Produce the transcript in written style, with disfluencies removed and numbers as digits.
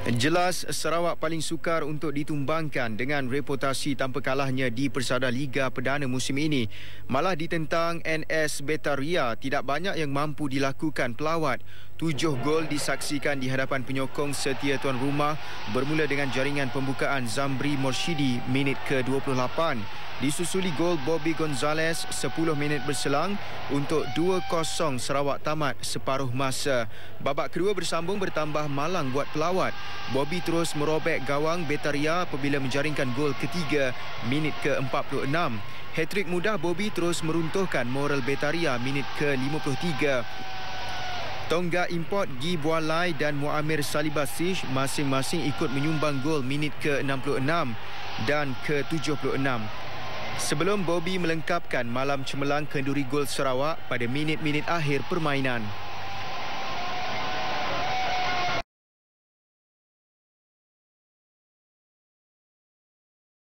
Jelas Sarawak paling sukar untuk ditumbangkan dengan reputasi tanpa kalahnya di Persada Liga Perdana musim ini. Malah ditentang NS Betaria, tidak banyak yang mampu dilakukan pelawat. 7 gol disaksikan di hadapan penyokong setia tuan rumah bermula dengan jaringan pembukaan Zamri Morshidi minit ke-28. Disusuli gol Bobby Gonzalez 10 minit berselang untuk 2-0 Sarawak tamat separuh masa. Babak kedua bersambung bertambah malang buat pelawat. Bobby terus merobek gawang Betaria apabila menjaringkan gol ketiga minit ke-46. Hattrick mudah Bobby terus meruntuhkan moral Betaria minit ke-53. Tonggak import Gi Bualai dan Muamir Salibasish masing-masing ikut menyumbang gol minit ke-66 dan ke-76. Sebelum Bobby melengkapkan malam cemerlang kenduri gol Sarawak pada minit-minit akhir permainan.